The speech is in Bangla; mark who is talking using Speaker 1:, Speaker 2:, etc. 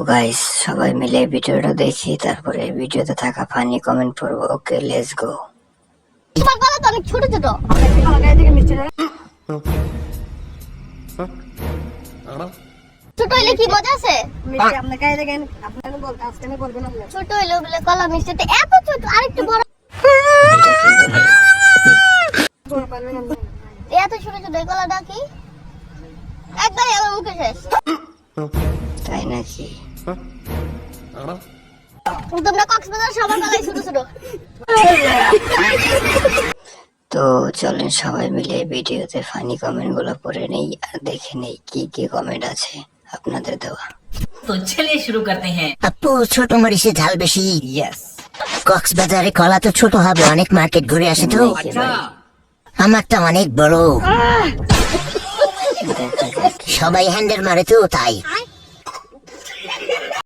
Speaker 1: গাইস সবাই মিলে ভিডিওটা দেখি, তারপরে ভিডিওতে থাকা ফানি কমেন্ট পড়বো। Okay let's go.
Speaker 2: তোমার গলা তো অনেক ছোট ছোট। ছোট হইলে কি মজা আছে? ছোট হইলে বলে কলা মিষ্টিতে এত ছোট, আরেকটু বড় এত ছোট ছোট কলাটা কি একবারে আমার মুখে শেষ।
Speaker 1: তাই নাকি?
Speaker 2: তোমরা কক্সবাজার সবার গলায় ছোট ছোট।
Speaker 1: তো চলেন সবাই মিলে ভিডিওতে ফানি কমেন্ট গুলো পড়ে নেই আর দেখে নেই কি কি কমেন্ট আছে আপনাদের দেওয়া।
Speaker 3: तो चलिए शुरू करते हैं।
Speaker 4: আপু ছোট মরিচে ঝাল বেশি।
Speaker 3: यस।
Speaker 4: কক্সবাজারে কলা তো ছোট হবে, অনেক মার্কেট ঘুরে আসে তো।
Speaker 3: अच्छा।
Speaker 4: আমারটা অনেক বড়, সবাই হ্যান্ডেল মারে তো তাই।